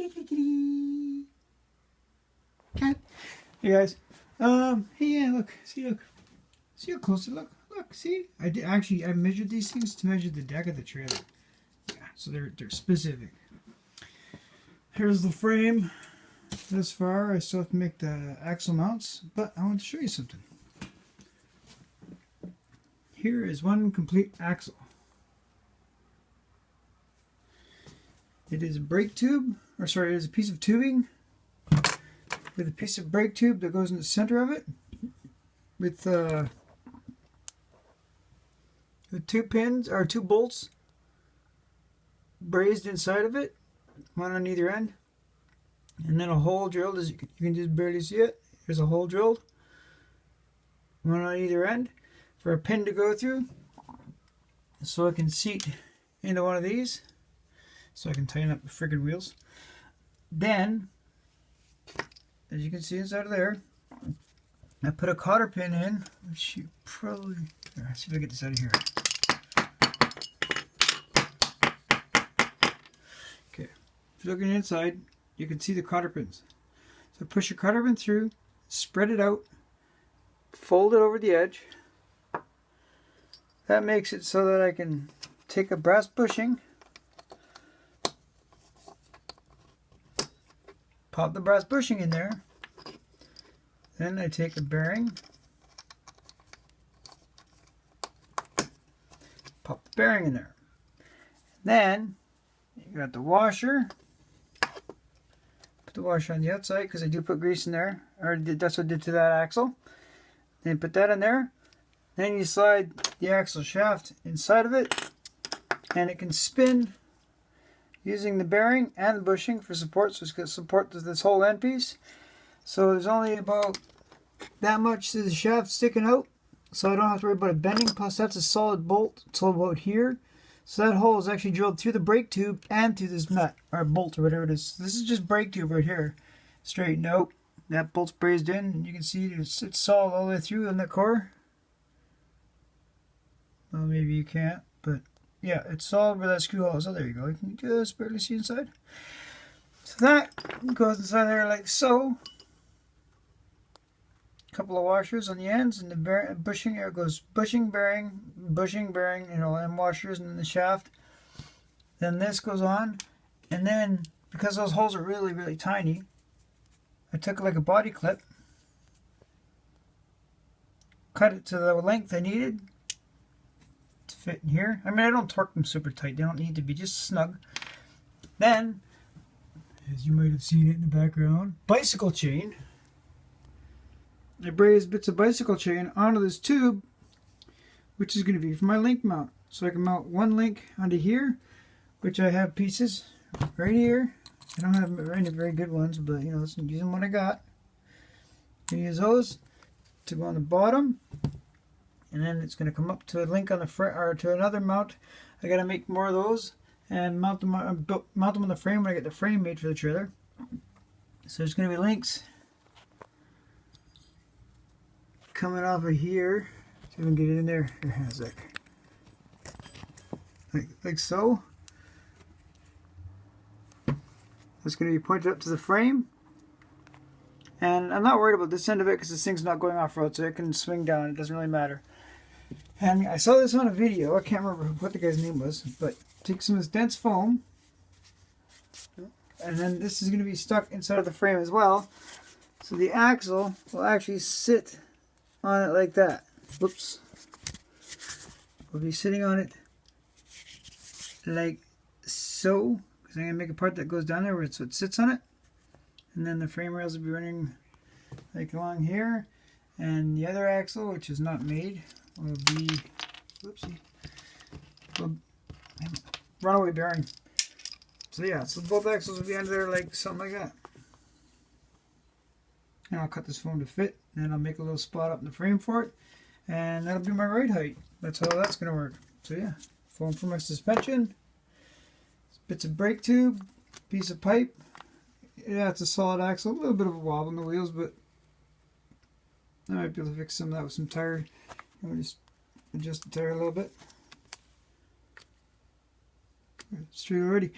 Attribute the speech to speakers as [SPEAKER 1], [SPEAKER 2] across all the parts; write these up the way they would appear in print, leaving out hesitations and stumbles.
[SPEAKER 1] kitty. Cat. Hey guys. Hey, yeah, look. See how close it look. Look, see? I measured these things to measure the deck of the trailer. Yeah, so they're specific. Here's the frame. This far, I still have to make the axle mounts, but I want to show you something. Here is one complete axle. It is a brake tube, or sorry, it is a piece of tubing with a piece of brake tube that goes in the center of it with two pins or two bolts brazed inside of it, one on either end, and then a hole drilled. As you can just barely see it. There's a hole drilled, one on either end, for a pin to go through, so I can seat into one of these, so I can tighten up the friggin' wheels. Then, as you can see inside of there, I put a cotter pin in, which you probably... Let's see if I get this out of here. Okay, if you're looking inside, you can see the cotter pins. So push your cotter pin through, spread it out, fold it over the edge. That makes it so that I can take a brass bushing, pop the brass bushing in there, then I take a bearing, pop the bearing in there. Then you got the washer. Put the washer on the outside because I do put grease in there. That's what I did to that axle. Then put that in there. Then you slide the axle shaft inside of it, and it can spin using the bearing and the bushing for support. So it's going to support this whole end piece. So there's only about that much to the shaft sticking out, so I don't have to worry about it bending. Plus that's a solid bolt. It's all about here. So that hole is actually drilled through the brake tube and through this nut or bolt or whatever it is. So this is just brake tube right here, straightened out. That bolt's brazed in, and you can see it's solid all the way through in the core. Well, maybe you can't, but yeah, it's solid where that screw hole is. Oh, there you go. You can just barely see inside. So that goes inside there like so. A couple of washers on the ends, and the bushing. It goes bushing, bearing, you know, and washers, and then the shaft. Then this goes on, and then because those holes are really, really tiny, I took like a body clip, cut it to the length I needed to fit in here. I mean, I don't torque them super tight. They don't need to be, just snug. Then, as you might have seen it in the background, bicycle chain. I brazed bits of bicycle chain onto this tube, which is going to be for my link mount. So I can mount one link onto here, which I have pieces right here. I don't have any very good ones, but you know, I'm using what I got. I use those to go on the bottom, and then it's going to come up to a link on the front, or to another mount. I got to make more of those and mount them on the frame when I get the frame made for the trailer. So there's going to be links coming off of here. See if I can get it in there. Here, hang on a sec. Like so. It's going to be pointed up to the frame. And I'm not worried about this end of it because this thing's not going off-road, so it can swing down. It doesn't really matter. And I saw this on a video. I can't remember what the guy's name was, but take some of this dense foam, and then this is going to be stuck inside of the frame as well. So the axle will actually sit on it like that. Whoops. We'll be sitting on it like so. Because I'm going to make a part that goes down there where it sits on it. And then the frame rails will be running like along here. And the other axle, which is not made, will be, whoopsie, runaway bearing. So yeah, so both axles will be under there like something like that. And I'll cut this foam to fit. And I'll make a little spot up in the frame for it. And that'll be my ride height. That's how that's going to work. So yeah, foam for my suspension. Bits of brake tube, piece of pipe. Yeah, it's a solid axle. A little bit of a wobble in the wheels, but I might be able to fix some of that with some tire. Let me just adjust the tire a little bit. Straight already.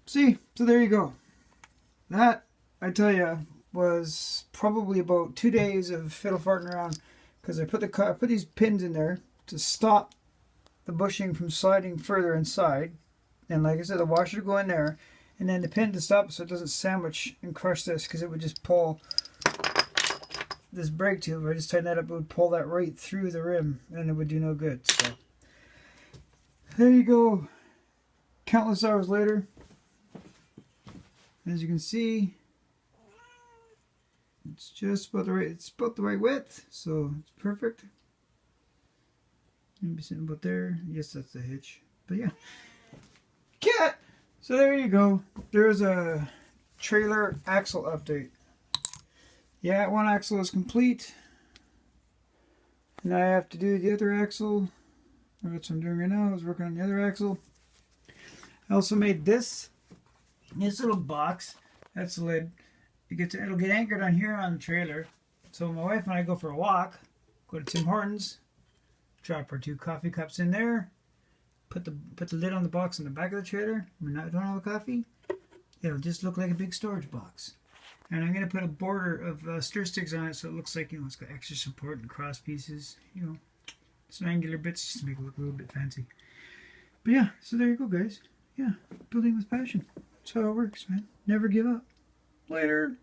[SPEAKER 1] See, so there you go. that, I tell you, was probably about 2 days of fiddle farting around, because I put these pins in there to stop the bushing from sliding further inside, and like I said, the washer to go in there, and then the pin to stop so it doesn't sandwich and crush this, because it would just pull this brake tube. If I just tighten that up, it would pull that right through the rim, and it would do no good. So there you go. Countless hours later, as you can see, it's just about the right. It's about the right width, so it's perfect. Maybe sitting about there. Yes, that's the hitch. But yeah, cat. So there you go. There's a trailer axle update. Yeah, one axle is complete. Now I have to do the other axle. That's what I'm doing right now. I was working on the other axle. I also made this little box. That's the lid. It'll get anchored on here on the trailer. So my wife and I go for a walk. Go to Tim Hortons. Drop our 2 coffee cups in there. Put the lid on the box in the back of the trailer. We're not doing all the coffee. It'll just look like a big storage box. And I'm going to put a border of stir sticks on it so it looks like, it's got extra support and cross pieces. Some angular bits just to make it look a little bit fancy. But yeah, so there you go, guys. Yeah, building with passion. That's how it works, man. Never give up. Later.